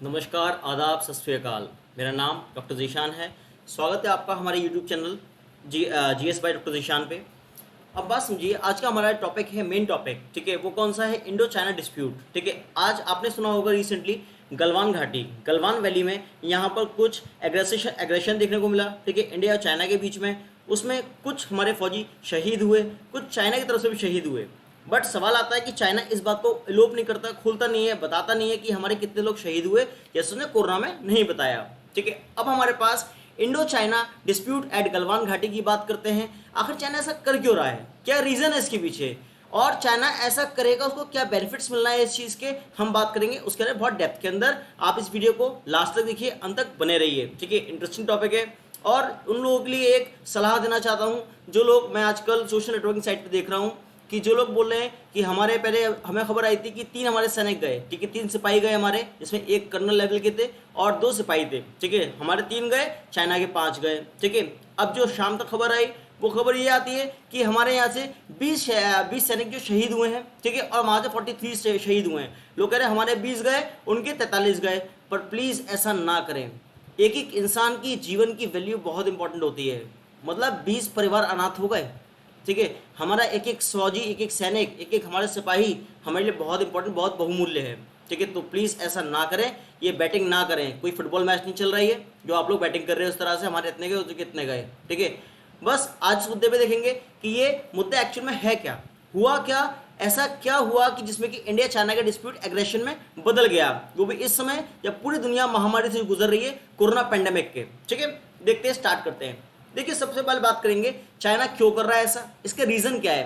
नमस्कार, आदाब, सत श्री अकाल। मेरा नाम डॉक्टर ज़ीशान है। स्वागत है आपका हमारे YouTube channel GS by doctor Zeeshan पे। अब बात समझिए, आज का हमारा टॉपिक है, मेन टॉपिक, ठीक है, वो कौन सा है? Indo China dispute. ठीक है, आज आपने सुना होगा रिसेंटली गलवान घाटी, गलवान वैली में यहाँ पर कुछ एग्रेशन देखने को मिला, ठीक है, इंडिया और चाइना के बीच में। उसमें कुछ हमारे फौजी शहीद हुए, कुछ चाइना की तरफ से भी शहीद हुए। बट सवाल आता है कि चाइना इस बात को इलोप नहीं करता, खोलता नहीं है, बताता नहीं है कि हमारे कितने लोग शहीद हुए, जैसे उसने कोरोना में नहीं बताया। ठीक है, अब हमारे पास Indo China dispute at Galwan घाटी की बात करते हैं। आखिर चाइना ऐसा कर क्यों रहा है, क्या रीज़न है इसके पीछे, और चाइना ऐसा करेगा उसको क्या बेनिफिट्स मिलना है इस चीज़ के, हम बात करेंगे उसके लिए बहुत डेप्थ के अंदर। आप इस वीडियो को लास्ट तक देखिए, अंत तक बने रहिए, ठीक है, इंटरेस्टिंग टॉपिक है। और उन लोगों के लिए एक सलाह देना चाहता हूँ, जो लोग, मैं आजकल सोशल नेटवर्किंग साइट पर देख रहा हूँ कि जो लोग बोल रहे हैं कि हमारे पहले हमें खबर आई थी कि 3 हमारे सैनिक गए, ठीक है, 3 सिपाही गए हमारे, जिसमें एक कर्नल लेवल के थे और 2 सिपाही थे, ठीक है, हमारे 3 गए, चाइना के 5 गए, ठीक है। अब जो शाम तक खबर आई, वो खबर ये आती है कि हमारे यहाँ से 20 सैनिक जो शहीद हुए हैं, ठीक है, और वहाँ से 43 शहीद हुए हैं। लोग कह रहे हैं हमारे 20 गए, उनके 43 गए। पर प्लीज़ ऐसा ना करें। एक एक इंसान की जीवन की वैल्यू बहुत इंपॉर्टेंट होती है। मतलब 20 परिवार अनाथ हो गए, ठीक है, हमारा एक एक फौजी, एक एक सैनिक, एक एक हमारे सिपाही हमारे लिए बहुत इंपॉर्टेंट, बहुत बहुमूल्य है, ठीक है। तो प्लीज़ ऐसा ना करें, ये बैटिंग ना करें। कोई फुटबॉल मैच नहीं चल रही है जो आप लोग बैटिंग कर रहे हो उस तरह से, हमारे इतने गए उसके कितने गए, ठीक है। बस आज इस मुद्दे पे देखेंगे कि ये मुद्दा एक्चुअल में है क्या, हुआ क्या, ऐसा क्या हुआ कि जिसमें कि इंडिया चाइना का डिस्प्यूट एग्रेशन में बदल गया, वो भी इस समय जब पूरी दुनिया महामारी से गुजर रही है, कोरोना पेंडेमिक के। ठीक है, देखते हैं, स्टार्ट करते हैं। देखिए, सबसे पहले बात करेंगे चाइना क्यों कर रहा है ऐसा, इसका रीज़न क्या है।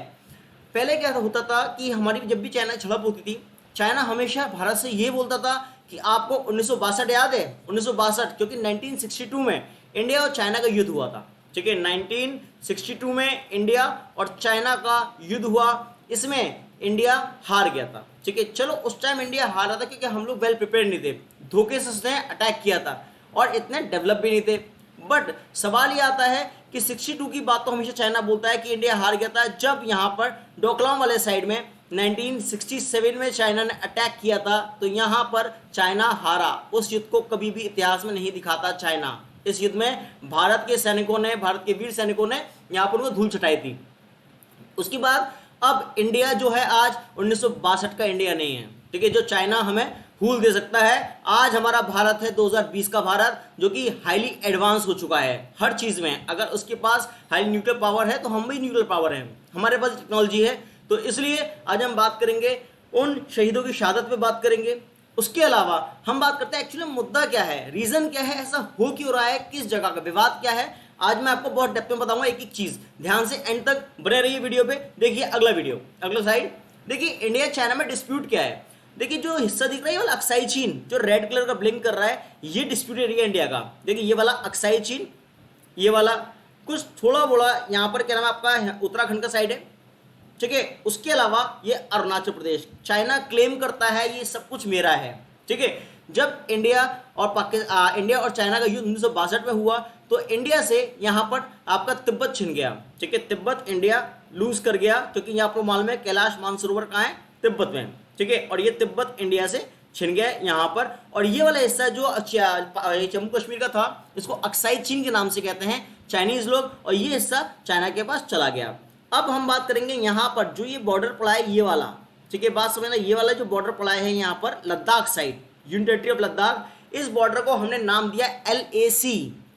पहले क्या होता था कि हमारी जब भी चाइना झड़प होती थी, चाइना हमेशा भारत से ये बोलता था कि आपको 1962 याद है, 1962, क्योंकि 1962 में इंडिया और चाइना का युद्ध हुआ था, ठीक है, 1962 में इंडिया और चाइना का युद्ध हुआ। इसमें इंडिया हार गया था, ठीक है। चलो, उस टाइम इंडिया हार रहा था क्योंकि हम लोग वेल प्रिपेयर नहीं थे, धोखे से उसने अटैक किया था और इतने डेवलप भी नहीं थे। बट सवाल ये आता है कि 62 की बात तो हमेशा चाइना बोलता है कि इंडिया हार गया था, जब यहाँ पर डोकलाम वाले साइड में 1967 में चाइना ने अटैक किया था, तो यहाँ पर चाइना हारा। उस युद्ध को कभी भी इतिहास में नहीं दिखाता चाइना। इस युद्ध में भारत के सैनिकों ने, भारत के वीर सैनिकों ने यहाँ पर उनको धूल चटाई थी। उसके बाद अब इंडिया जो है आज 1962 का इंडिया नहीं है, ठीक है, जो चाइना हमें भूल दे सकता है। आज हमारा भारत है 2020 का भारत, जो कि हाईली एडवांस हो चुका है हर चीज़ में। अगर उसके पास हाई न्यूक्लियर पावर है तो हम भी न्यूक्लियर पावर है, हमारे पास टेक्नोलॉजी है। तो इसलिए आज हम बात करेंगे उन शहीदों की शहादत पे बात करेंगे। उसके अलावा हम बात करते हैं एक्चुअली मुद्दा क्या है, रीज़न क्या है, ऐसा हो क्यों रहा है, किस जगह का विवाद क्या है। आज मैं आपको बहुत डेप्थ में बताऊंगा एक एक चीज़। ध्यान से एंड तक बने रहिए वीडियो पे। देखिए अगला वीडियो, अगला साइड। देखिए इंडिया चाइना में डिस्प्यूट क्या है। देखिए जो हिस्सा दिख रहा है ये वाला अक्साई चीन, जो रेड कलर का ब्लिंक कर रहा है, ये डिस्प्यूट एरिया इंडिया का। देखिए ये वाला अक्साई चीन, ये वाला कुछ थोड़ा बोला यहाँ पर क्या नाम है आपका, उत्तराखंड का साइड है, ठीक है। उसके अलावा ये अरुणाचल प्रदेश, चाइना क्लेम करता है ये सब कुछ मेरा है, ठीक है। जब इंडिया और चाइना का युद्ध 1962 में हुआ, तो इंडिया से यहाँ पर आपका तिब्बत छिन गया, ठीक है। तिब्बत इंडिया लूज कर गया, क्योंकि यहाँ पर मालूम है कैलाश मानसरोवर कहाँ है, तिब्बत में, ठीक है। और ये तिब्बत इंडिया से छिन गया यहाँ पर। और ये वाला हिस्सा जो जम्मू कश्मीर का था, इसको अक्साई चीन के नाम से कहते हैं चाइनीज लोग, और ये हिस्सा चाइना के पास चला गया। अब हम बात करेंगे यहाँ पर जो ये बॉर्डर पड़ा है, ये वाला, ठीक है, बात समझना, ये वाला जो बॉर्डर पड़ा है यहाँ पर Ladakh side, union territory of Ladakh, इस बॉर्डर को हमने नाम दिया LAC,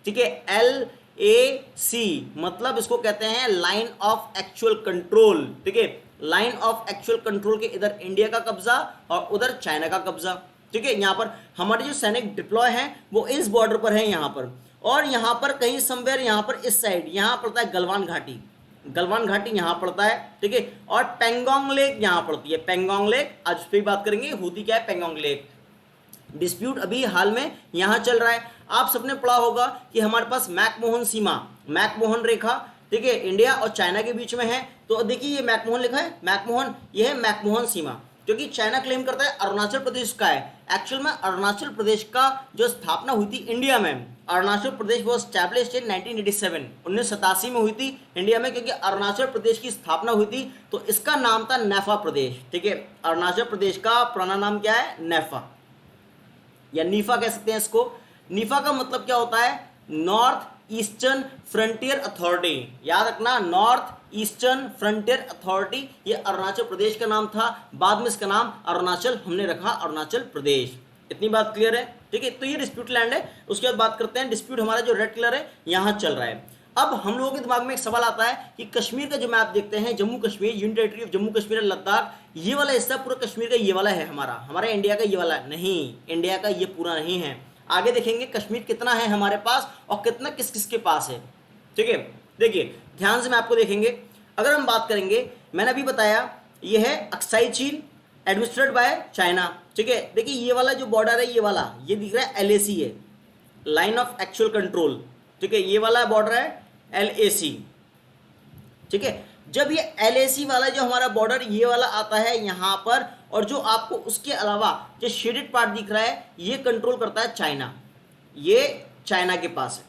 ठीक है, LAC मतलब इसको कहते हैं लाइन ऑफ एक्चुअल कंट्रोल, ठीक है। लाइन ऑफ एक्चुअल कंट्रोल के इधर इंडिया का कब्जा और उधर चाइना का कब्जा, ठीक है। यहाँ पर हमारे जो सैनिक डिप्लॉय हैं वो इस बॉर्डर पर हैं यहाँ पर, और यहाँ पर कहीं समवेयर यहाँ पर इस साइड यहाँ पड़ता है गलवान घाटी, गलवान घाटी यहाँ पड़ता है, ठीक है। और पेंगोंग लेक यहाँ पड़ती है, पेंगोंग लेक, आज उस पर बात करेंगे, होती क्या है पेंगोंग लेक। डिस्प्यूट अभी हाल में यहाँ चल रहा है। आप सबने पढ़ा होगा कि हमारे पास मैकमोहन सीमा, मैकमोहन रेखा, ठीक है, इंडिया और चाइना के बीच में है। तो देखिए ये मैकमोहन लिखा है, मैकमोहन, ये है मैकमोहन सीमा, क्योंकि चाइना क्लेम करता है अरुणाचल प्रदेश का है। एक्चुअल में अरुणाचल प्रदेश का जो स्थापना हुई थी इंडिया में, अरुणाचल प्रदेश वो स्टैब्लिश्ड इन 1987, 1987 में हुई थी इंडिया में, क्योंकि अरुणाचल प्रदेश की स्थापना हुई थी। तो इसका नाम था नेफा प्रदेश, ठीक है। अरुणाचल प्रदेश का पुराना नाम क्या है, नेफा। या नीफा कह सकते हैं इसको। नीफा का मतलब क्या होता है? North eastern frontier authority. याद रखना, नॉर्थ ईस्टर्न फ्रंटियर अथॉरिटी, ये अरुणाचल प्रदेश का नाम था, बाद में इसका नाम अरुणाचल हमने रखा, अरुणाचल प्रदेश। इतनी बात क्लियर है? ठीक है, तो ये डिस्प्यूट लैंड है। उसके बाद बात करते हैं, डिस्प्यूट हमारा जो रेड कलर है यहाँ चल रहा है। अब हम लोगों के दिमाग में एक सवाल आता है कि कश्मीर का जो मैप देखते हैं, Jammu Kashmir, union territory of Jammu Kashmir and Ladakh, ये वाला हिस्सा पूरा कश्मीर का ये वाला है, हमारा इंडिया का ये वाला नहीं, इंडिया का ये पूरा नहीं है। आगे देखेंगे कश्मीर कितना है हमारे पास और कितना किस किस के पास है। ठीक है, देखिए ध्यान से मैं आपको देखेंगे। अगर हम बात करेंगे, मैंने अभी बताया ये है अक्साई चीन, एडमिनिस्ट्रेटेड बाय चाइना। ठीक है, देखिए ये वाला जो बॉर्डर है, ये वाला ये दिख रहा है LAC है, लाइन ऑफ एक्चुअल कंट्रोल। ठीक है, ये वाला बॉर्डर है LAC। ठीक है, जब ये LAC वाला जो हमारा बॉर्डर ये वाला आता है यहाँ पर, और जो आपको उसके अलावा जो शेडेड पार्ट दिख रहा है, ये कंट्रोल करता है चाइना, ये चाइना के पास है।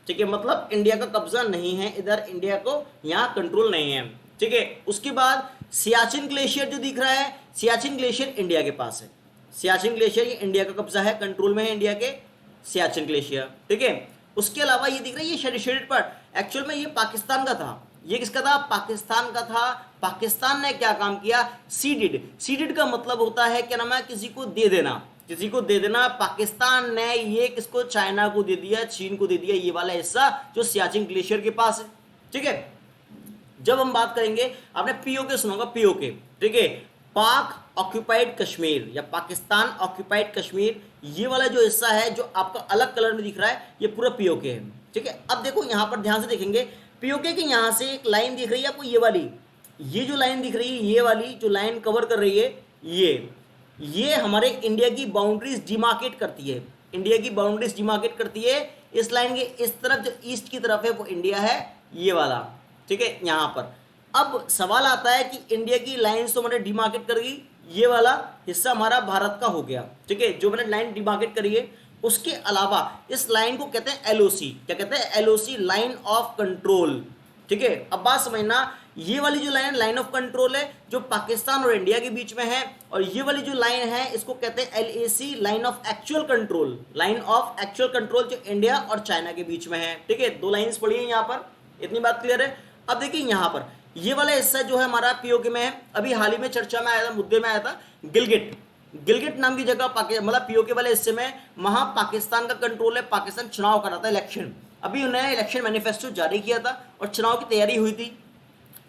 ठीक है, मतलब इंडिया का कब्जा नहीं है इधर, इंडिया को यहाँ कंट्रोल नहीं है। ठीक है, उसके बाद सियाचिन ग्लेशियर जो दिख रहा है, सियाचिन ग्लेशियर इंडिया के पास है, सियाचिन ग्लेशियर ये इंडिया का कब्जा है, कंट्रोल में है इंडिया के सियाचिन ग्लेशियर। ठीक है, उसके अलावा ये दिख रहा है ये शेडेड पार्ट, एक्चुअल में ये पाकिस्तान का था। ये किसका था? पाकिस्तान का था। पाकिस्तान ने क्या काम किया? सीडेड। सीडेड का मतलब होता है क्या नाम है? किसी को दे देना, किसी को दे देना। पाकिस्तान ने ये किसको? चाइना को दे दिया, चीन को दे दिया, ये वाला हिस्सा जो सियाचिन ग्लेशियर के पास है। ठीक है, जब हम बात करेंगे, आपने POK सुना होगा, POK। ठीक है, पाक ऑक्यूपाइड कश्मीर या पाकिस्तान ऑक्यूपाइड कश्मीर, ये वाला जो हिस्सा है जो आपका अलग कलर में दिख रहा है, ये पूरा POK है। ठीक है, अब देखो यहाँ पर ध्यान से देखेंगे, POK के यहाँ से एक लाइन दिख रही है आपको, ये वाली, ये जो लाइन दिख रही है, ये वाली जो लाइन कवर कर रही है, ये हमारे इंडिया की बाउंड्रीज डिमार्केट करती है, इंडिया की बाउंड्रीज डिमार्केट करती है। इस लाइन के इस तरफ जो ईस्ट की तरफ है वो इंडिया है, ये वाला। ठीक है, यहाँ पर अब सवाल आता है कि इंडिया की लाइन्स तो मैंने डिमार्केट कर गई, ये वाला हिस्सा हमारा भारत का हो गया। ठीक है, जो मैंने लाइन डिमार्केट करी है, उसके अलावा इस लाइन को कहते हैं LOC। क्या कहते हैं? LOC, line of control. ठीक है, अब बात समझना, ये वाली जो लाइन ऑफ कंट्रोल है जो पाकिस्तान और इंडिया के बीच में है, और ये वाली जो लाइन है इसको कहते हैं LAC, line of actual control, line of actual control जो इंडिया और चाइना के बीच में है। ठीक है, दो लाइन्स पड़ी है यहाँ पर, इतनी बात क्लियर है। अब देखिए यहाँ पर ये वाला हिस्सा जो है हमारा POK में है, अभी हाल ही में चर्चा में आया था, मुद्दे में आया था, गिलगिट नाम की जगह मतलब POK वाले हिस्से में वहां पाकिस्तान का कंट्रोल है। पाकिस्तान चुनाव कर रहा था, इलेक्शन, अभी उन्होंने इलेक्शन मैनिफेस्टो जारी किया था और चुनाव की तैयारी हुई थी,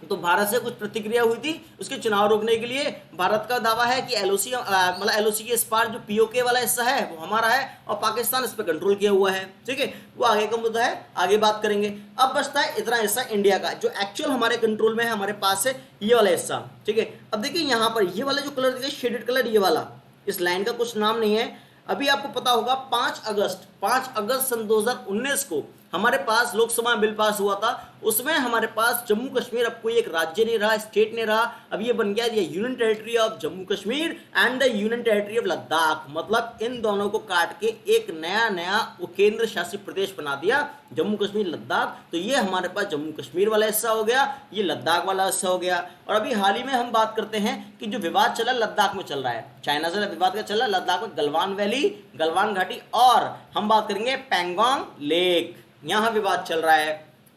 तो भारत से कुछ प्रतिक्रिया हुई थी उसके चुनाव रोकने के लिए। भारत का दावा है कि LOC मतलब LOC के इस पार जो POK वाला हिस्सा है वो हमारा है और पाकिस्तान इस पर कंट्रोल किया हुआ है। ठीक है, वो आगे का मुद्दा है, आगे बात करेंगे। अब बचता है इतना हिस्सा इंडिया का जो एक्चुअल हमारे कंट्रोल में है, हमारे पास है ये वाला हिस्सा। ठीक है, अब देखिए यहाँ पर ये वाला जो कलर देखिए, शेडेड कलर, ये वाला, इस लाइन का कुछ नाम नहीं है। अभी आपको पता होगा 5 अगस्त सन 2019 को हमारे पास लोकसभा बिल पास हुआ था, उसमें हमारे पास जम्मू कश्मीर अब कोई एक राज्य नहीं रहा, स्टेट नहीं रहा, अब ये बन गया ये union territory of Jammu Kashmir and the union territory of Ladakh. मतलब इन दोनों को काट के एक नया केंद्र शासित प्रदेश बना दिया, जम्मू कश्मीर लद्दाख। तो ये हमारे पास जम्मू कश्मीर वाला हिस्सा हो गया, ये लद्दाख वाला हिस्सा हो गया। और अभी हाल ही में हम बात करते हैं कि जो विवाद चला लद्दाख में चल रहा है, चाइना से विवाद का चला लद्दाख में, गलवान वैली, गलवान घाटी, और हम बात करेंगे पैंगोंग लेक, यहां विवाद चल रहा है।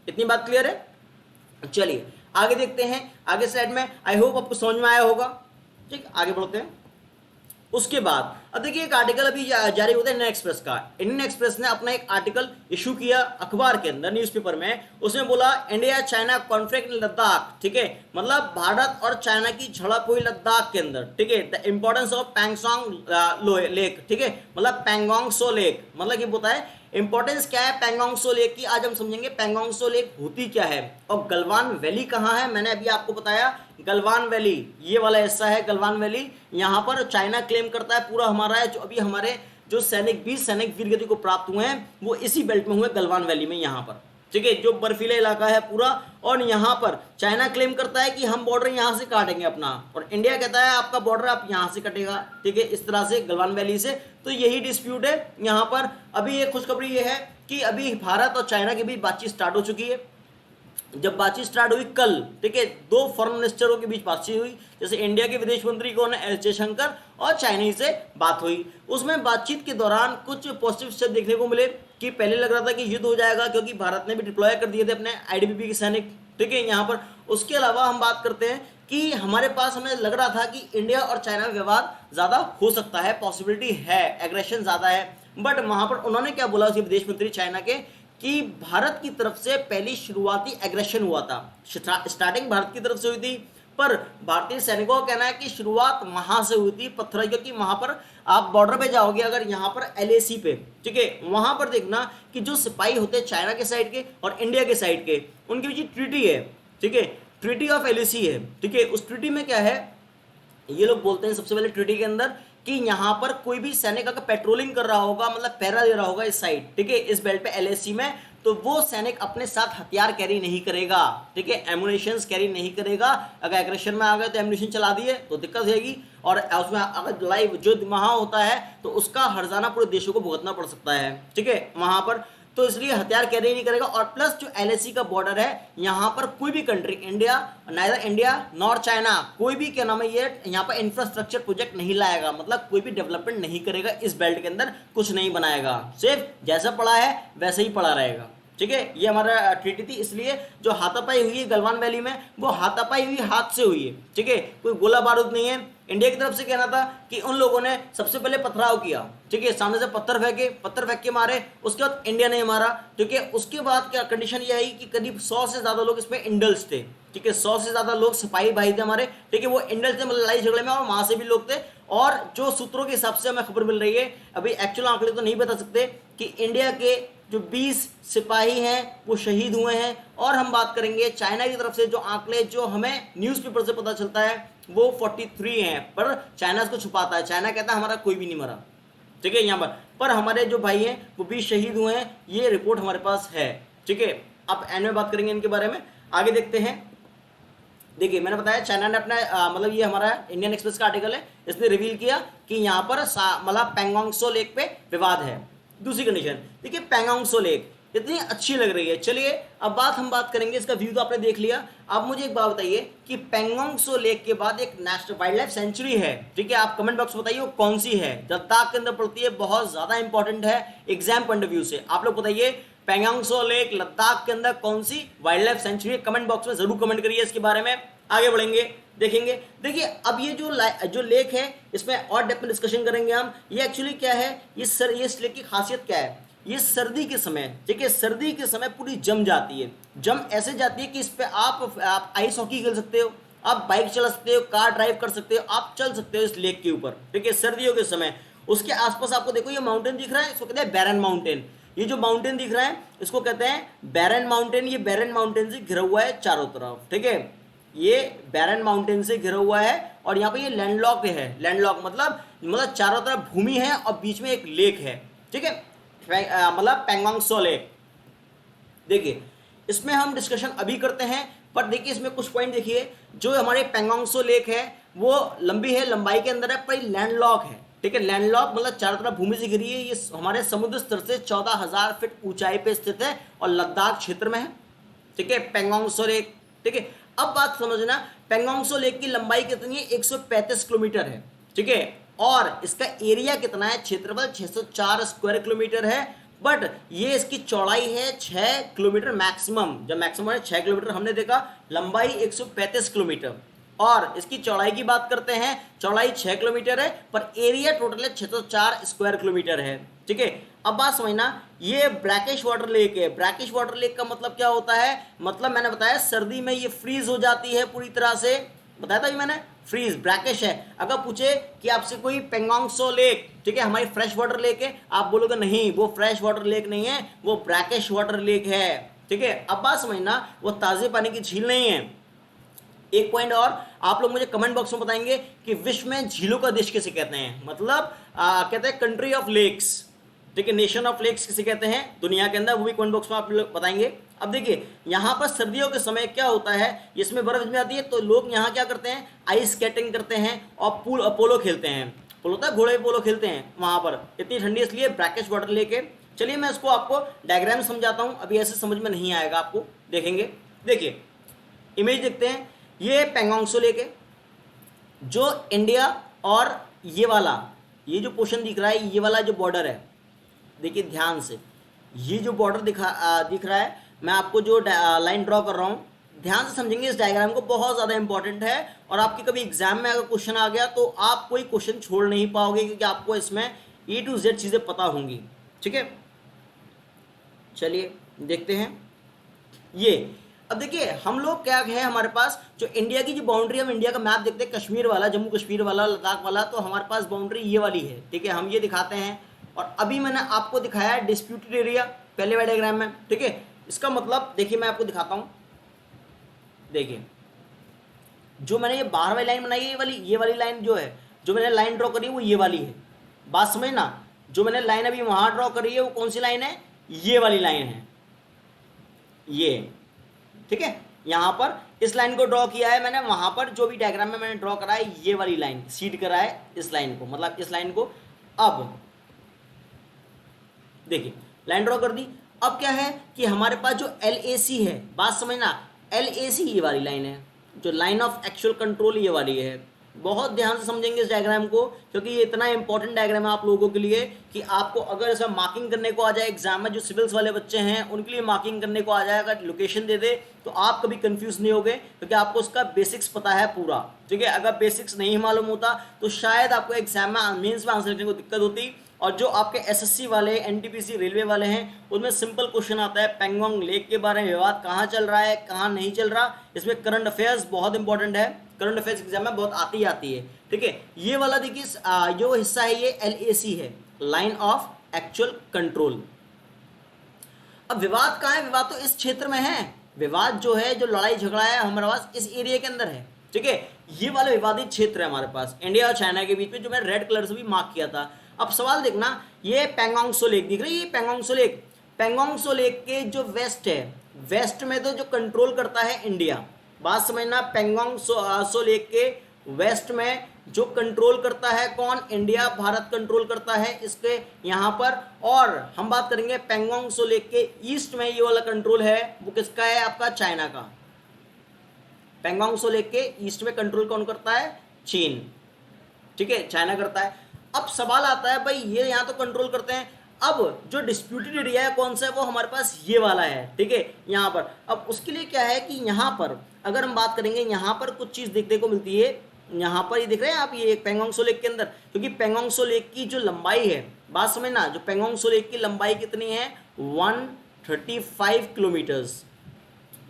इतनी बात क्लियर है? चलिए आगे देखते हैं, आगे स्लाइड में। आई होप आपको समझ में आया होगा। ठीक, आगे बढ़ते हैं। उसके बाद अब देखिए एक आर्टिकल अभी जारी होता है इंडियन एक्सप्रेस का। इंडियन एक्सप्रेस ने अपना एक आर्टिकल इशू किया अखबार के अंदर, न्यूज़पेपर में। उसमें बोला India China conflict in Ladakh. ठीक है, मतलब भारत और चाइना की झड़प हुई लद्दाख के अंदर। ठीक है, the importance of Pangong lake. ठीक है, मतलब पैंगोंग सो लेक, मतलब ये बताए इंपॉर्टेंस क्या है पैंगोंग सो लेक की, आज हम समझेंगे पैंगोंग सो लेक होती क्या है। और गलवान वैली कहाँ है, मैंने अभी आपको बताया गलवान वैली ये वाला हिस्सा है, गलवान वैली। यहाँ पर चाइना क्लेम करता है पूरा हमारा है, जो अभी हमारे जो सैनिक वीर गति को प्राप्त हुए हैं वो इसी बेल्ट में हुए, गलवान वैली में यहाँ पर। ठीक है, जो बर्फीला इलाका है पूरा, और यहाँ पर चाइना क्लेम करता है कि हम बॉर्डर यहाँ से काटेंगे अपना, और इंडिया कहता है आपका बॉर्डर आप यहाँ से कटेगा। ठीक है, इस तरह से गलवान वैली से। तो यही डिस्प्यूट है यहाँ पर। अभी एक खुशखबरी ये है कि अभी भारत और चाइना के बीच बातचीत स्टार्ट हो चुकी है। जब बातचीत स्टार्ट हुई कल, ठीक है, दो फॉरेन मिनिस्टरों के बीच बातचीत हुई, जैसे इंडिया के विदेश मंत्री कौन है, एस जयशंकर, और चाइनीज से बात हुई। उसमें बातचीत के दौरान कुछ पॉजिटिव स्टेप देखने को मिले कि पहले लग रहा था कि युद्ध हो जाएगा क्योंकि भारत ने भी डिप्लॉय कर दिए थे अपने आईटीबीपी के सैनिक, ठीक है, यहाँ पर। उसके अलावा हम बात करते हैं कि हमारे पास हमें लग रहा था कि इंडिया और चाइना में विवाद ज्यादा हो सकता है, पॉसिबिलिटी है, एग्रेशन ज्यादा है, बट वहां पर उन्होंने क्या बोला उसके विदेश मंत्री चाइना के, कि भारत की तरफ से पहली शुरुआती एग्रेशन हुआ था, स्टार्टिंग भारत की तरफ से हुई थी, पर भारतीय सैनिकों का कहना है कि शुरुआत वहां से हुई थी, पत्थर, क्योंकि वहां पर आप बॉर्डर पे जाओगे अगर, यहाँ पर एलएसी पे, ठीक है, वहां पर देखना कि जो सिपाही होते हैं चाइना के साइड के और इंडिया के साइड के, उनके बीच ट्रीटी है, ठीक है, ट्रीटी ऑफ एलएसी है, ठीक है। उस ट्रीटी में क्या है, ये लोग बोलते हैं सबसे पहले ट्रीटी के अंदर कि यहाँ पर कोई भी सैनिक अगर पेट्रोलिंग कर रहा होगा, मतलब पहरा दे रहा होगा इस साइड, ठीक है, इस बेल्ट पे एलएसी में, तो वो सैनिक अपने साथ हथियार कैरी नहीं करेगा, ठीक है, एमुनेशन कैरी नहीं करेगा। अगर एग्रेशन में आ गए तो एमुनेशन चला दिए तो दिक्कत होगी, और उसमें अगर लाइव जो वहां होता है तो उसका हर्जाना पूरे देशों को भुगतना पड़ सकता है, ठीक है, वहां पर। तो इसलिए हथियार कैरी नहीं करेगा, और प्लस जो एलएसी का बॉर्डर है, यहाँ पर कोई भी country, India, neither India nor China, कोई भी क्या नाम है ये यहाँ पर इंफ्रास्ट्रक्चर प्रोजेक्ट नहीं लाएगा, मतलब कोई भी डेवलपमेंट नहीं करेगा, इस बेल्ट के अंदर कुछ नहीं बनाएगा, सिर्फ जैसा पड़ा है वैसे ही पड़ा रहेगा, ठीक है। ये हमारा ट्रीटी थी, इसलिए जो हाथापाई हुई है गलवान वैली में, वो हाथापाई हुई हाथ से हुई है, ठीक है, कोई गोला बारूद नहीं है। इंडिया की तरफ से कहना था कि उन लोगों ने सबसे पहले पथराव किया, ठीक है, सामने से पत्थर फेंक के मारे, उसके बाद इंडिया ने मारा, ठीक है। उसके बाद क्या कंडीशन ये आई कि करीब 100 से ज्यादा लोग इसमें इंडल्स थे, ठीक है, 100 से ज्यादा लोग सिपाही भाई थे हमारे, ठीक है, वो इंडल्स थे, मतलब लड़ाई झगड़े में, और वहां से भी लोग थे। और जो सूत्रों के हिसाब से हमें खबर मिल रही है, अभी एक्चुअल आंकड़े तो नहीं बता सकते, कि इंडिया के जो 20 सिपाही हैं वो शहीद हुए हैं, और हम बात करेंगे चाइना की तरफ से जो आंकड़े जो हमें न्यूज़पेपर से पता चलता है वो 43 हैं, पर चाइना इसको छुपाता है, चाइना कहता है हमारा कोई भी नहीं मरा, ठीक है, यहाँ पर हमारे जो भाई हैं वो 20 शहीद हुए हैं, ये रिपोर्ट हमारे पास है, ठीक है। अब एंड में बात करेंगे इनके बारे में, आगे देखते हैं। देखिए मैंने बताया चाइना ने अपना मतलब ये हमारा इंडियन एक्सप्रेस का आर्टिकल है, इसने रिवील किया कि यहाँ पर मतलब पैंगोंग त्सो लेक पे विवाद है। दूसरी कंडीशन देखिए, पैंगोंग त्सो लेक इतनी अच्छी लग रही है। चलिए अब हम बात करेंगे, इसका व्यू तो आपने देख लिया। अब मुझे एक बात बताइए कि पैंगोंग त्सो लेक के बाद एक नेशनल वाइल्ड लाइफ सेंचुरी है, ठीक है, आप कमेंट बॉक्स में बताइए वो कौन सी है, लद्दाख के अंदर पड़ती है, बहुत ज्यादा इंपॉर्टेंट है एग्जाम पॉइंट ऑफ व्यू से। आप लोग बताइए पैंगोंग त्सो लेक लद्दाख के अंदर कौन सी वाइल्ड लाइफ सेंचुरी है, कमेंट बॉक्स में जरूर कमेंट करिए इसके बारे में। आगे बढ़ेंगे, देखेंगे। देखिए अब ये जो लेक है इसमें और डेप्थ में डिस्कशन करेंगे हम। ये एक्चुअली क्या है, ये इस लेक की खासियत क्या है, ये सर्दी के समय, ठीक है, सर्दी के समय पूरी जम जाती है, जम ऐसे जाती है कि इस पे आप आइस हॉकी खेल सकते हो, आप बाइक चला सकते हो, कार ड्राइव कर सकते हो, आप चल सकते हो इस लेक के ऊपर, ठीक है, सर्दियों के समय। उसके आसपास आपको देखो ये माउंटेन दिख रहा है, इसको कहते हैं बैरन माउंटेन। ये जो माउंटेन दिख रहा है इसको कहते हैं बैरन माउंटेन। ये बैरन माउंटेन से घिरा हुआ है चारों तरफ, ठीक है, ये बैरन माउंटेन से घिरा हुआ है, और यहाँ पे ये लैंडलॉक है। लैंडलॉक मतलब चारों तरफ भूमि है और बीच में एक लेक है, ठीक है, मतलब पैंगोंग त्सो लेक। देखिए इसमें हम डिस्कशन अभी करते हैं, पर देखिए इसमें कुछ पॉइंट देखिए। जो हमारे पैंगोंग त्सो लेक है वो लंबी है, लंबाई के अंदर है, पर लैंडलॉक है, ठीक है, लैंडलॉक मतलब चारों तरफ भूमि से घिरी है। ये हमारे समुद्र स्तर से 14,000 फीट ऊंचाई पे स्थित है और लद्दाख क्षेत्र में है, ठीक है, पैंगोंग त्सो लेक, ठीक है। अब बात समझना, पैंगोंग त्सो लेक की लंबाई कितनी है, 135 किलोमीटर है, ठीक है, और इसका एरिया कितना है, क्षेत्रफल 604 स्क्वायर किलोमीटर है, बट ये इसकी चौड़ाई है 6 किलोमीटर मैक्सिमम। जब मैक्सिमम है 6 किलोमीटर हमने देखा, लंबाई 135 किलोमीटर, और इसकी चौड़ाई की बात करते हैं, चौड़ाई 6 किलोमीटर है, पर एरिया टोटल है 604 स्क्वायर किलोमीटर है, ठीक है। अब बात समझना, ये ब्रैकिश वाटर लेक है। ब्रैकिश वाटर लेक का मतलब क्या होता है, मतलब मैंने बताया सर्दी में ये फ्रीज हो जाती है पूरी तरह से, बताया था मैंने, फ्रीज ब्रैकिश है। अगर पूछे कि आपसे कोई पैंगोंग त्सो लेक, ठीक है, हमारी फ्रेश वाटर लेक है, आप बोलोगे नहीं वो फ्रेश वाटर लेक नहीं है, वो ब्रैकिश वाटर लेक है, ठीक है। अब बात समझना, वो ताजे पानी की झील नहीं है। एक पॉइंट और, आप लोग मुझे कमेंट बॉक्स में बताएंगे कि विश्व में झीलों का देश किसे कहते हैं, मतलब कहते हैं कंट्री ऑफ लेक्स, ठीक है, नेशन ऑफ लेक्स किसे कहते हैं दुनिया के अंदर, वो भी कमेंट बॉक्स में आप लोग बताएंगे। अब देखिए यहाँ पर सर्दियों के समय क्या होता है, इसमें बर्फ जम जाती है, तो लोग यहाँ क्या करते हैं, आइस स्केटिंग करते हैं और पोलो खेलते हैं। पोलो होता है, घोड़े पोलो खेलते हैं वहां पर, इतनी ठंडी इसलिए ब्रैकिश वाटर लेके। चलिए मैं इसको आपको डायग्राम समझाता हूँ, अभी ऐसे समझ में नहीं आएगा आपको, देखेंगे। देखिए इमेज देखते हैं, ये पेंगोंग त्सो लेक है, जो इंडिया और ये जो पोर्शन दिख रहा है, ये वाला जो बॉर्डर है, देखिए ध्यान से, ये जो बॉर्डर दिख रहा है, मैं आपको जो लाइन ड्रॉ कर रहा हूँ, ध्यान से समझेंगे इस डायग्राम को, बहुत ज़्यादा इंपॉर्टेंट है। और आपके कभी एग्जाम में अगर क्वेश्चन आ गया तो आप कोई क्वेश्चन छोड़ नहीं पाओगे, क्योंकि आपको इसमें ए टू जेड चीज़ें पता होंगी। ठीक है, चलिए देखते हैं ये। अब देखिए हम लोग क्या है, हमारे पास जो इंडिया की जो बाउंड्री, हम इंडिया का मैप देखते हैं, कश्मीर वाला, जम्मू कश्मीर वाला, लद्दाख वाला, तो हमारे पास बाउंड्री ये वाली है। ठीक है, हम ये दिखाते हैं। और अभी मैंने आपको दिखाया है डिस्प्यूटेड एरिया पहले वाले डायग्राम में। ठीक है, इसका मतलब देखिए मैं आपको दिखाता हूँ, देखिए जो मैंने ये बाहर वाली लाइन बनाई है, ये वाली लाइन जो है, जो मैंने लाइन ड्रॉ करी है वो ये वाली है, बात समझना। जो मैंने लाइन अभी वहां ड्रॉ करी है वो कौन सी लाइन है, ये वाली लाइन है ये। ठीक है, यहां पर इस लाइन को ड्रॉ किया है मैंने, वहां पर जो भी डायग्राम में मैंने ड्रॉ करा है ये वाली लाइन, सीड करा है इस लाइन को, मतलब इस लाइन को। अब देखिए लाइन ड्रॉ कर दी। अब क्या है कि हमारे पास जो LAC है, बात समझना, LAC ये वाली लाइन है, जो लाइन ऑफ एक्चुअल कंट्रोल ये वाली है। बहुत ध्यान से समझेंगे इस डायग्राम को, क्योंकि ये इतना इंपॉर्टेंट डायग्राम है आप लोगों के लिए कि आपको अगर ऐसा मार्किंग करने को आ जाए एग्जाम में, जो सिविल्स वाले बच्चे हैं उनके लिए मार्किंग करने को आ जाए, अगर लोकेशन दे दे तो आप कभी कंफ्यूज नहीं होगे, क्योंकि आपको उसका बेसिक्स पता है पूरा। ठीक है, अगर बेसिक्स नहीं मालूम होता तो शायद आपको एग्जाम में मेंस में आंसर लिखने को दिक्कत होती। और जो आपके SSC वाले, NTPC रेलवे वाले हैं, उनमें सिंपल क्वेश्चन आता है पेंगोंग लेक के बारे में, विवाद कहाँ चल रहा है, कहाँ नहीं चल रहा। इसमें करंट अफेयर्स बहुत इंपॉर्टेंट है, करंट अफेयर्स एग्जाम में बहुत आती है। ठीक है, ये वाला देखिए जो हिस्सा है ये LAC है, लाइन ऑफ एक्चुअल कंट्रोल। अब विवाद कहाँ है, विवाद तो इस क्षेत्र में है। विवाद जो है, जो लड़ाई झगड़ा है हमारे पास इस एरिया के अंदर है। ठीक है, ये वाला विवादित क्षेत्र है हमारे पास इंडिया और चाइना के बीच में, जो मैं रेड कलर से भी मार्क किया था। अब सवाल देखना, ये पेंगोंग त्सो लेक दिख रही है, ये पेंगोंग त्सो लेक के जो वेस्ट है, वेस्ट में तो जो कंट्रोल करता है इंडिया, बात समझना, पेंगोंग त्सो लेक के वेस्ट में जो कंट्रोल करता है कौन, इंडिया, भारत कंट्रोल करता है इसके यहाँ पर। और हम बात करेंगे पेंगोंग त्सो लेक के ईस्ट में ये वाला कंट्रोल है, वो किसका है, आपका चाइना का। पेंगोंग त्सो लेक के ईस्ट में कंट्रोल कौन करता है, चीन। ठीक है, चाइना करता है। अब सवाल आता है भाई ये यहाँ तो कंट्रोल करते हैं, अब जो डिस्प्यूटेड एरिया है कौन सा है, वो हमारे पास ये वाला है। ठीक है, यहाँ पर अब उसके लिए क्या है कि यहाँ पर अगर हम बात करेंगे, यहाँ पर कुछ चीज़ देखने को मिलती है। यहाँ पर ये देख रहे हैं आप, ये पेंगोंग त्सो लेक के अंदर, क्योंकि पेंगोंग त्सो लेक की जो लंबाई है, बात समझना, जो पेंगोंग त्सो लेक की लंबाई कितनी है, 135 किलोमीटर्स।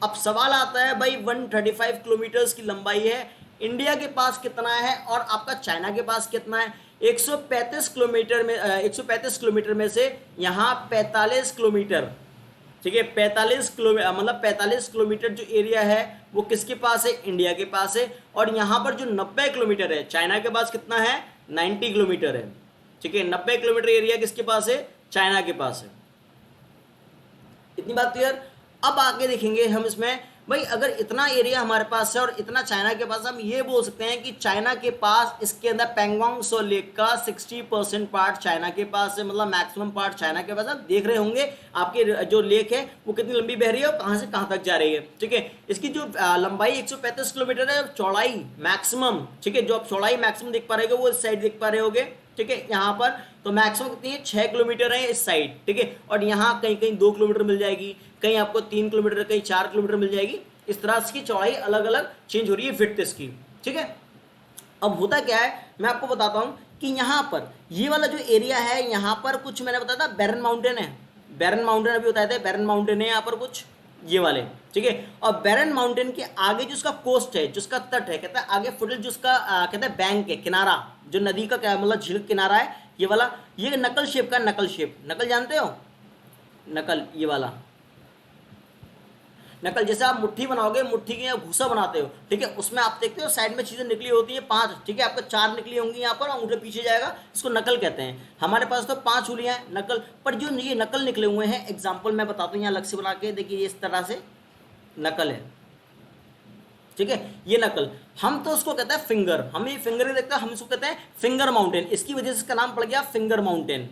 अब सवाल आता है भाई 135 किलोमीटर्स की लंबाई है, इंडिया के पास कितना है और आपका चाइना के पास कितना है। 135 किलोमीटर में 135 किलोमीटर में से यहाँ 45 किलोमीटर, ठीक है, 45 किलोमीटर, मतलब 45 किलोमीटर जो एरिया है वो किसके पास है, इंडिया के पास है। और यहाँ पर जो 90 किलोमीटर है, चाइना के पास कितना है, 90 किलोमीटर है। ठीक है, 90 किलोमीटर एरिया किसके पास है, चाइना के पास है। इतनी बात क्लियर। अब आगे देखेंगे हम इसमें, भाई अगर इतना एरिया हमारे पास है और इतना चाइना के पास, हम ये बोल सकते हैं कि चाइना के पास इसके अंदर पेंगोंग त्सो लेक का 60% पार्ट चाइना के पास है, मतलब मैक्सिमम पार्ट चाइना के पास। आप देख रहे होंगे आपके जो लेक है वो कितनी लंबी बह रही है और कहाँ से कहाँ तक जा रही है। ठीक है, इसकी जो लंबाई 135 किलोमीटर है, चौड़ाई मैक्सिमम, ठीक है, जो आप चौड़ाई मैक्सिमम देख पा रहे हो वो इस साइड देख पा रहे होगे। ठीक है, यहाँ पर तो मैक्सिमम कितनी है, 6 किलोमीटर है इस साइड। ठीक है, और यहाँ कहीं कहीं 2 किलोमीटर मिल जाएगी, कहीं आपको 3 किलोमीटर, कहीं 4 किलोमीटर मिल जाएगी। इस तरह इसकी चौड़ाई अलग अलग चेंज हो रही है, विड्थ इसकी। ठीक है, अब होता क्या है मैं आपको बताता हूँ कि यहाँ पर ये वाला जो एरिया है, यहाँ पर कुछ मैंने बताया था बैरन माउंटेन है, बैरन माउंटेन अभी बताया था, बैरन माउंटेन है यहाँ पर कुछ ये वाले। ठीक है, और बैरन माउंटेन के आगे जो उसका कोस्ट है, जो उसका तट है, कहता है आगे फुटल, जो उसका कहता है बैंक है, किनारा, जो नदी का क्या मतलब झील किनारा है, ये वाला, ये नकल शेप का, नकल शेप, नकल जानते हो, नकल, ये वाला नकल, जैसे आप मुट्ठी बनाओगे, मुट्ठी के भूसा बनाते हो, ठीक है, उसमें आप देखते हो साइड में चीजें निकली होती है 5, ठीक है, आपको 4 निकली होंगी यहाँ पर, अंगूठे पीछे जाएगा, इसको नकल कहते हैं। हमारे पास तो 5 उंगलियां हैं नकल पर, जो ये नकल निकले हुए हैं, एग्जाम्पल मैं बताता हूँ यहाँ अलग से बना के, देखिए ये इस तरह से नकल है। ठीक है, ये नकल, हम तो उसको कहते हैं फिंगर, हम ये फिंगर ही देखते हैं, हम इसको कहते हैं फिंगर माउंटेन, इसकी वजह से इसका नाम पड़ गया फिंगर माउंटेन।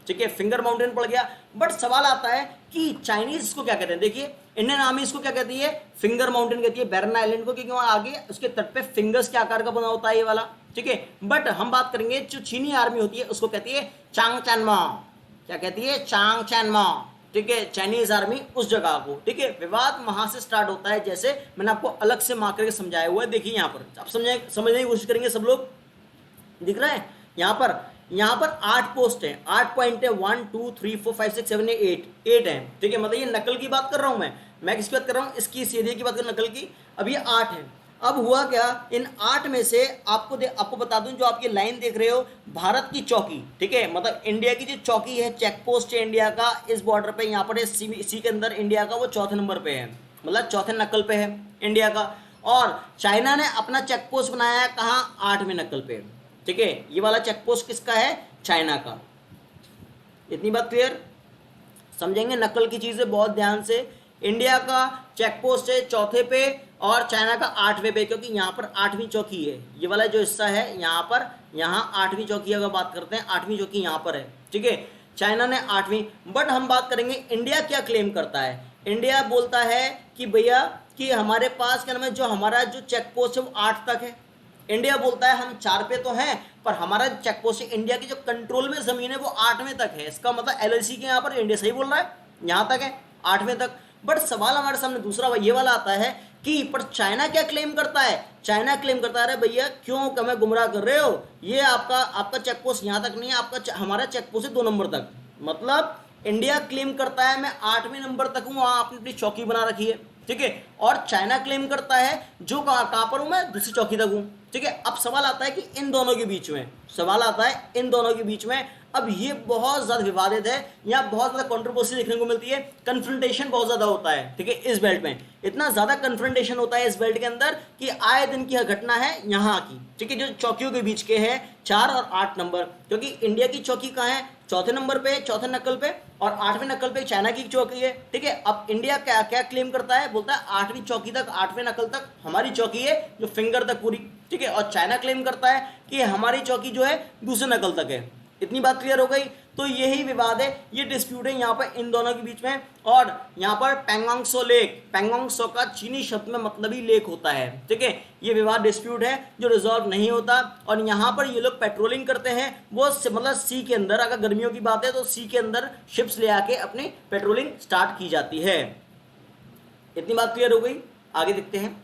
ठीक है, फिंगर माउंटेन पड़ गया। बट सवाल आता है कि चाइनीज इसको क्या कहते हैं। देखिए इंडियन आर्मी इसको क्या कहती है, फिंगर माउंटेन कहती है बैरन आइलैंड को, क्योंकि वहां आगे उसके तट पे फिंगर्स के आकार का बना होता है ये वाला, ठीक है। बट हम बात करेंगे जो चीनी आर्मी होती है उसको कहती है चांगचैनमा, क्या कहती है, चांगचैनमा, ठीक है, चाइनीज आर्मी उस जगह को, ठीक है। विवाद वहां से स्टार्ट होता है, जैसे मैंने आपको अलग से मार्क करके समझाया हुआ है। देखिए यहाँ पर आप समझने की कोशिश करेंगे सब लोग, दिख रहा है यहाँ पर 8 पोस्ट है, 8 पॉइंट है, 1 2 3 4 5 6 7 8 है, ठीक है। मतलब ये नकल की बात कर रहा हूं मैं किसकी बात कर रहा हूँ, इसकी सीधे की बात कर, नकल की। अब ये 8 है। अब हुआ क्या, इन 8 में से आपको बता दूं, जो आप ये लाइन देख रहे हो भारत की चौकी, ठीक है, मतलब इंडिया की जो चौकी है, चेक पोस्ट है इंडिया का इस बॉर्डर पे, यहाँ पर सी के अंदर इंडिया का वो चौथे नंबर पे है, मतलब चौथे नकल पे है इंडिया का। और चाइना ने अपना चेक पोस्ट बनाया है कहाँ, 8वें नकल पे, ठीक है। ये वाला चेक पोस्ट किसका है, चाइना का। इतनी बात क्लियर, समझेंगे नकल की चीजें बहुत ध्यान से। इंडिया का चेक पोस्ट है चौथे पे और चाइना का 8वें पे, क्योंकि यहाँ पर 8वीं चौकी है, ये वाला जो हिस्सा है यहाँ पर, यहाँ 8वीं चौकी अगर बात करते हैं, 8वीं चौकी यहाँ पर है, ठीक है। चाइना ने 8वीं। बट हम बात करेंगे इंडिया क्या क्लेम करता है। इंडिया बोलता है कि भैया कि हमारे पास क्या नाम है, जो हमारा जो चेक पोस्ट है वो 8 तक है। इंडिया बोलता है हम 4 पे तो हैं, पर हमारा चेक पोस्ट इंडिया की जो कंट्रोल में जमीन है वो 8वें तक है। इसका मतलब एलओसी के यहाँ पर इंडिया सही बोल रहा है, यहाँ तक है, 8वें तक। बट सवाल हमारे सामने दूसरा ये वाला आता है कि पर चाइना क्या क्लेम करता है। चाइना क्लेम करता है भैया क्यों हमें गुमराह कर रहे हो, ये आपका चेक पोस्ट यहाँ तक नहीं है, हमारा चेक पोस्ट है 2 नंबर तक। मतलब इंडिया क्लेम करता है मैं 8वें नंबर तक हूँ, वहां आपने अपनी चौकी बना रखी है, ठीक है। और चाइना क्लेम करता है जो कहां पर हूं मैं, दूसरी चौकी तक हूं, ठीक है। अब सवाल आता है कि इन दोनों के बीच में, सवाल आता है इन दोनों के बीच में। अब ये बहुत ज्यादा विवादित है, यहाँ बहुत ज्यादा कंट्रोवर्सी देखने को मिलती है, कन्फ्रंटेशन बहुत ज्यादा होता है, ठीक है। इस बेल्ट में इतना ज्यादा कन्फ्रंटेशन होता है इस बेल्ट के अंदर कि आए दिन की घटना है यहाँ की, ठीक है, जो चौकियों के बीच के है 4 और 8 नंबर, क्योंकि इंडिया की चौकी कहाँ है, चौथे नंबर पे, चौथे नकल पे, और 8वें नकल पे चाइना की चौकी है, ठीक है। अब इंडिया क्या क्या क्लेम करता है, बोलता है 8वीं चौकी तक, 8वें नकल तक हमारी चौकी है, जो फिंगर तक पूरी, ठीक है। और चाइना क्लेम करता है कि हमारी चौकी जो है दूसरे नकल तक है। इतनी बात क्लियर हो गई। तो यही विवाद है, ये डिस्प्यूट है यहाँ पर इन दोनों के बीच में। और यहाँ पर पेंगोंग लेक, पेंगोंग का चीनी शब्द में मतलब ही लेक होता है, ठीक है। ये विवाद डिस्प्यूट है जो रिजॉल्व नहीं होता। और यहाँ पर ये लोग पेट्रोलिंग करते हैं, वो मतलब सी के अंदर, अगर गर्मियों की बात है तो सी के अंदर शिप्स ले आके अपनी पेट्रोलिंग स्टार्ट की जाती है। इतनी बात क्लियर हो गई। आगे देखते हैं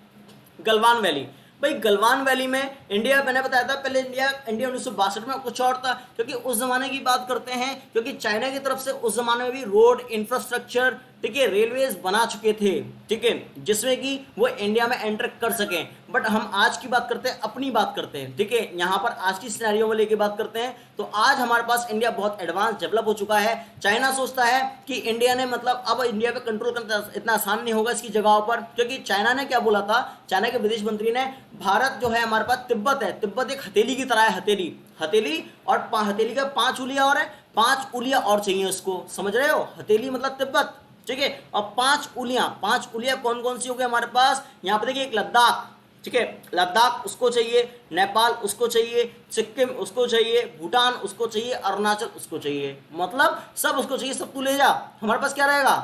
गलवान वैली। भाई गलवान वैली में इंडिया, मैंने बताया था पहले, इंडिया 1962 में कुछ और था, क्योंकि उस जमाने की बात करते हैं, क्योंकि चाइना की तरफ से उस जमाने में भी रोड इंफ्रास्ट्रक्चर, ठीक है, रेलवेज बना चुके थे, ठीक है, जिसमें कि वो इंडिया में एंटर कर सकें। बट हम आज की बात करते हैं, अपनी बात करते हैं, ठीक है, यहाँ पर आज की सिनेरियो में लेके बात करते हैं। तो आज हमारे पास इंडिया बहुत एडवांस डेवलप हो चुका है। चाइना सोचता है कि इंडिया ने, मतलब अब इंडिया पे कंट्रोल करना इतना आसान नहीं होगा इसकी जगहों पर, क्योंकि चाइना ने क्या बोला था, चाइना के विदेश मंत्री ने, भारत जो है हमारे पास तिब्बत है, तिब्बत एक हथेली की तरह है, हथेली और हथेली का 5 उंगलियां और है, 5 उंगलियां और चाहिए उसको, समझ रहे हो, हथेली मतलब तिब्बत, ठीक है। और 5 उंगलियां कौन कौन सी हो गई हमारे पास, यहाँ पे देखिए, एक लद्दाख, ठीक है, लद्दाख उसको चाहिए, नेपाल उसको चाहिए, सिक्किम उसको चाहिए, भूटान उसको चाहिए, अरुणाचल उसको चाहिए, मतलब सब उसको चाहिए, सब तू ले जा। हमारे पास क्या रहेगा,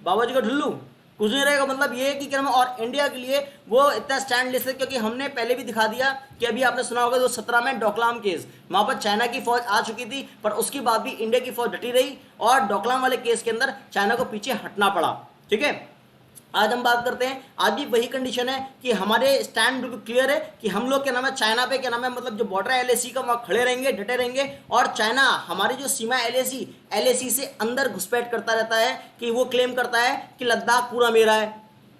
बाबा जी का ढुल्लू, कुछ नहीं रहेगा। मतलब ये है कि क्या, और इंडिया के लिए वो इतना स्टैंड ले सकते, क्योंकि हमने पहले भी दिखा दिया कि अभी आपने सुना होगा 2017 में डोकलाम केस, वहां पर चाइना की फौज आ चुकी थी, पर उसके बाद भी इंडिया की फौज डटी रही और डोकलाम वाले केस के अंदर चाइना को पीछे हटना पड़ा, ठीक है। आज हम बात करते हैं, आज भी वही कंडीशन है कि हमारे स्टैंड बिल्कुल क्लियर है कि हम लोग क्या नाम है, चाइना पे क्या नाम है, मतलब जो बॉर्डर है एलएसी का, वहां खड़े रहेंगे, डटे रहेंगे। और चाइना हमारी जो सीमा एलएसी से अंदर घुसपैठ करता रहता है कि वो क्लेम करता है कि लद्दाख पूरा मेरा है,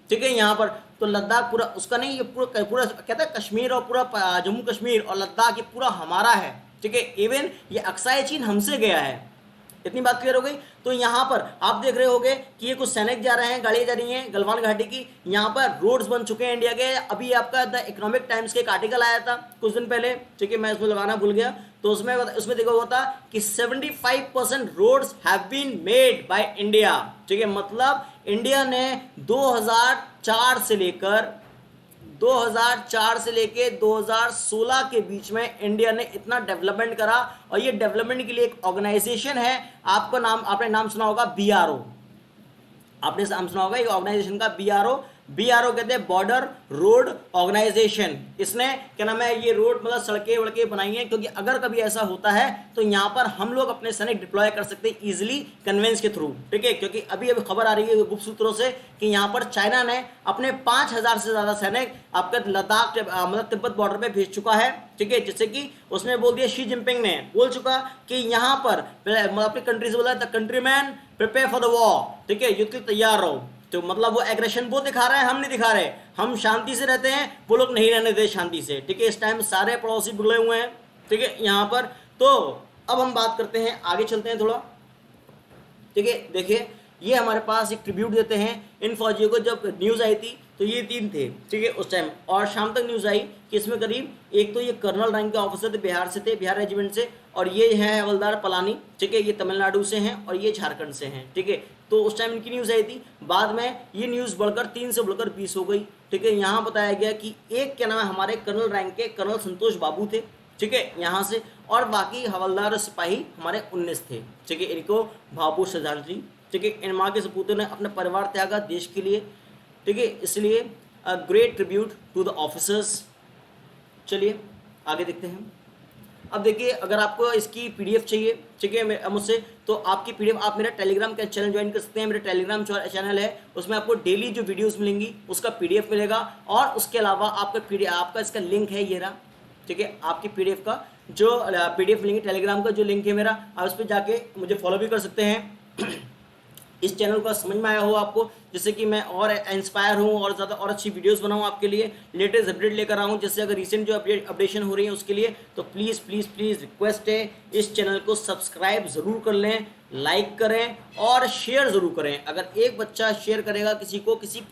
ठीक है। यहाँ पर तो लद्दाख पूरा उसका नहीं, ये पूरा कहता है कश्मीर और पूरा जम्मू कश्मीर और लद्दाख ये पूरा हमारा है, ठीक है। इवन ये अक्साई चीन हमसे गया है। इतनी बात क्लियर हो गई। तो यहाँ पर आप देख रहे होंगे कि ये कुछ सैनिक जा रहे हैं, गाड़ियाँ जा रही हैं गलवान घाटी की, यहाँ पर रोड्स बन चुके हैं इंडिया के। अभी आपका द इकोनॉमिक टाइम्स के एक आर्टिकल आया था कुछ दिन पहले, ठीक है, मैं उसमें लगाना भूल गया, तो उसमें देखा हुआ था कि 75% roads have been made by India, ठीक है। मतलब इंडिया ने 2004 से लेकर 2004 से लेके 2016 के बीच में इंडिया ने इतना डेवलपमेंट करा। और ये डेवलपमेंट के लिए एक ऑर्गेनाइजेशन है, आपने नाम सुना होगा बीआरओ। आपने नाम सुना होगा एक ऑर्गेनाइजेशन का बीआरओ। बीआरओ कहते हैं बॉर्डर रोड ऑर्गेनाइजेशन। इसने क्या नाम है, ये रोड मतलब सड़कें वड़कें बनाई हैं, क्योंकि अगर कभी ऐसा होता है तो यहाँ पर हम लोग अपने सैनिक डिप्लॉय कर सकते हैं इजीली कन्वेंस के थ्रू, ठीक है। क्योंकि अभी अभी खबर आ रही है गुप्त सूत्रों से कि यहाँ पर चाइना ने अपने 5000 से ज्यादा सैनिक आपका लद्दाख मतलब तिब्बत बॉर्डर पे भेज चुका है, ठीक है। जिससे कि उसने बोल दिया, शी जिनपिंग ने बोल चुका कि यहाँ पर अपनी कंट्री से बोला the country man prepare for the war, ठीक है, युद्ध के तैयार रहो। तो मतलब वो एग्रेशन वो दिखा रहा है, हम नहीं दिखा रहे, हम शांति से रहते हैं, वो लोग नहीं रहने दे शांति से, ठीक है। इस टाइम सारे पड़ोसी बुले हुए हैं, ठीक है, यहाँ पर। तो अब हम बात करते हैं, आगे चलते हैं थोड़ा, ठीक है। देखिए ये हमारे पास एक ट्रिब्यूट देते हैं इन फौजियों को। जब न्यूज़ आई थी तो ये 3 थे, ठीक है, उस टाइम। और शाम तक न्यूज़ आई कि इसमें करीब एक तो ये कर्नल रैंक के ऑफिसर थे, बिहार से थे, बिहार रेजिमेंट से। और ये है हवलदार पलानी, ठीक है, ये तमिलनाडु से हैं और ये झारखंड से हैं, ठीक है। तो उस टाइम इनकी न्यूज़ आई थी। बाद में ये न्यूज़ बढ़कर 3 से बढ़कर 20 हो गई, ठीक है। यहाँ बताया गया कि एक क्या नाम है हमारे कर्नल रैंक के कर्नल संतोष बाबू थे, ठीक है, यहाँ से। और बाकी हवलदार सिपाही हमारे 19 थे, ठीक है। इनको भावपूर्ण श्रद्धांजलि, ठीक है। इन माँ के सपूतों ने अपना परिवार त्यागा देश के लिए, ठीक है। इसलिए a great tribute to the officers. चलिए आगे देखते हैं। अब देखिए, अगर आपको इसकी पीडीएफ चाहिए, ठीक है, मुझसे, तो आपकी पीडीएफ आप मेरा टेलीग्राम का चैनल ज्वाइन कर सकते हैं। मेरा टेलीग्राम चैनल है, उसमें आपको डेली जो वीडियोस मिलेंगी उसका पीडीएफ मिलेगा। और उसके अलावा आपका इसका लिंक है, ये रहा, ठीक है। आपकी पीडीएफ का जो पीडीएफ मिलेंगी, टेलीग्राम का जो लिंक है मेरा, आप उस पर जाके मुझे फॉलो भी कर सकते हैं। इस चैनल का समझ में आया हो आपको, जिससे कि मैं और इंस्पायर हूँ और ज़्यादा और अच्छी वीडियोस बनाऊँ आपके लिए, लेटेस्ट अपडेट लेकर आऊँ। जैसे अगर रिसेंट जो अपडेशन हो रही है उसके लिए, तो प्लीज़ प्लीज़ प्लीज़ रिक्वेस्ट है, इस चैनल को सब्सक्राइब ज़रूर कर लें, लाइक करें और शेयर ज़रूर करें। अगर एक बच्चा शेयर करेगा किसी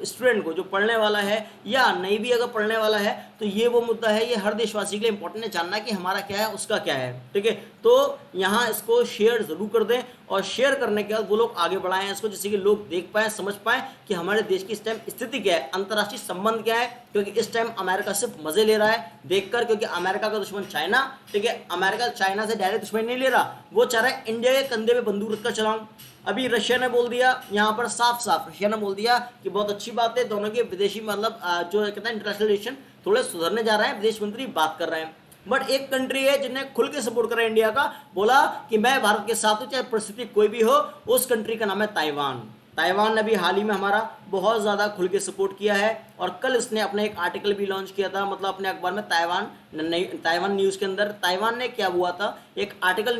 स्टूडेंट को जो पढ़ने वाला है या नहीं भी अगर पढ़ने वाला है, तो ये वो मुद्दा है, ये हर देशवासी के लिए इंपॉर्टेंट है जानना कि हमारा क्या है उसका क्या है, ठीक है। तो यहाँ इसको शेयर ज़रूर कर दें और शेयर करने के बाद वो लोग आगे बढ़ाएं इसको, जिससे कि लोग देख पाएँ, समझ पाएँ कि हमारे देश की इस टाइम स्थिति क्या है, अंतर्राष्ट्रीय संबंध क्या है। क्योंकि इस टाइम अमेरिका सिर्फ मजे ले रहा है देखकर, क्योंकि अमेरिका का दुश्मन चाइना, ठीक है। अमेरिका चाइना से डायरेक्ट दुश्मन नहीं ले रहा, वो चाह रहा है इंडिया के कंधे पे बंदूक रखकर चलाऊं। अभी रशिया ने बोल दिया यहाँ पर साफ साफ, रशिया ने बोल दिया कि बहुत अच्छी बात है, दोनों के विदेशी मतलब जो कहते हैं इंटरनेशनल रिलेशन थोड़े सुधरने जा रहे हैं, विदेश मंत्री बात कर रहे हैं। बट एक कंट्री है जिन्हें खुल के सपोर्ट करा इंडिया का, बोला कि मैं भारत के साथ हूं चाहे परिस्थिति कोई भी हो। उस कंट्री का नाम है ताइवान। ताइवान ने भी हाल ही में हमारा बहुत ज़्यादा खुल के सपोर्ट किया है। और कल इसने अपना एक आर्टिकल भी लॉन्च किया था, मतलब अपने अखबार में, ताइवान न्यूज़ के अंदर ताइवान ने क्या हुआ था, एक आर्टिकल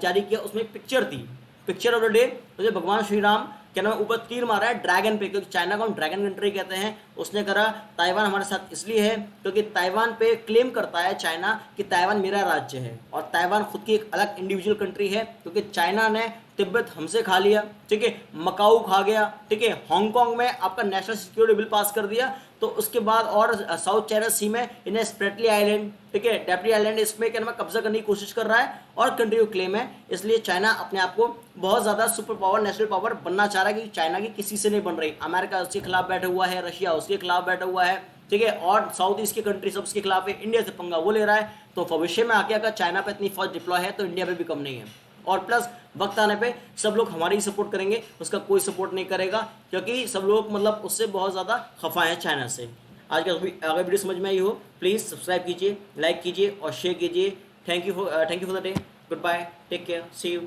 जारी किया, उसमें पिक्चर थी, पिक्चर ऑफ द डे। मुझे भगवान श्री राम क्या नाम ऊपर तीर मारा है ड्रैगन पे, क्योंकि चाइना को हम ड्रैगन कंट्री कहते हैं। उसने करा ताइवान हमारे साथ इसलिए है क्योंकि ताइवान पे क्लेम करता है चाइना कि ताइवान मेरा राज्य है, और ताइवान खुद की एक अलग इंडिविजुअल कंट्री है। क्योंकि चाइना ने तिब्बत हमसे खा लिया, ठीक है, मकाऊ खा गया, ठीक है, हांगकांग में आपका नेशनल सिक्योरिटी बिल पास कर दिया। तो उसके बाद और साउथ चाइना सी में इन्हें स्प्रेटली आइलैंड, ठीक है, डेप्री आइलैंड, इसमें क्या नाम कब्जा करने की कोशिश कर रहा है और कंट्री को क्लेम है। इसलिए चाइना अपने आप को बहुत ज़्यादा सुपर पावर, नेशनल पावर बनना चाह रहा है, क्योंकि चाइना की किसी से नहीं बन रही। अमेरिका उसके खिलाफ बैठा हुआ है, रशिया उसके खिलाफ बैठा हुआ है, ठीक है, और साउथ ईस्ट की कंट्री सब उसके खिलाफ है, इंडिया से पंगा वो ले रहा है। तो भविष्य में आके अगर चाइना पे इतनी फौज डिप्लॉय है तो इंडिया पे भी कम नहीं है। और प्लस वक्त आने पे सब लोग हमारी ही सपोर्ट करेंगे, उसका कोई सपोर्ट नहीं करेगा, क्योंकि सब लोग मतलब उससे बहुत ज़्यादा खफा है चाइना से। आज का अगर वीडियो समझ में आई हो, प्लीज़ सब्सक्राइब कीजिए, लाइक कीजिए और शेयर कीजिए। Thank you for the day. Goodbye, take care, see you.